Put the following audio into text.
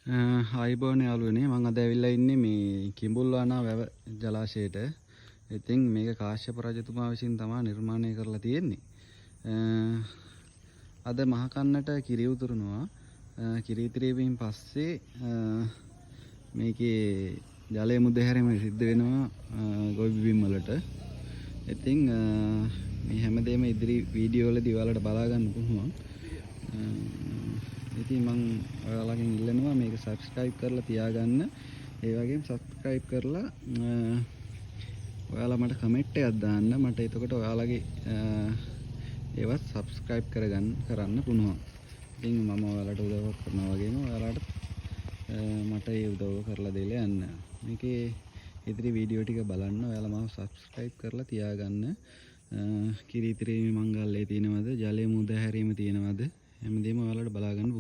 ආයිබෝන් යාළුවනේ මම අද ඇවිල්ලා ඉන්නේ මේ කිඹුල්වානා වැව ජලාශයට. ඉතින් මේක කාශ්‍යප රජතුමා විසින් තමයි නිර්මාණය කරලා තියෙන්නේ. අද මහ කන්නට කිරි උතුරනවා. කිරි ඉතිරීමෙන් පස්සේ මේකේ ජලය මුදහැරීම සිද්ධ වෙනවා ගොවි බිම් වලට. ඉතින් මේ හැමදේම ඉදිරි වීඩියෝ වලදී ඔයාලට බලා ගන්න පුළුවන්. ඉතින් මම ඔයාලගෙන් ඉල්ලනවා මේක subscribe කරලා තියාගන්න. ඒ වගේම subscribe කරලා ඔයාලා මට කමෙන්ට් එකක් දාන්න. මට එතකොට ඔයාලගේ ඒවත් subscribe කරන්න පුළුවන්. ඉතින් මම ඔයාලට උදව් කරනවා වගේම ඔයාලට මට ඒ උදව් කරලා දෙල යන්න. මේකේ ඉදිරි වීඩියෝ ටික බලන්න. ඔයාලා මාව subscribe කරලා තියාගන්න. කිරි ඉතිරීමේ මංගල්‍යය තියෙනවද? ජලය මුදහැරීම තියෙනවද? හැමදේම ඔයාලට බලා ගන්න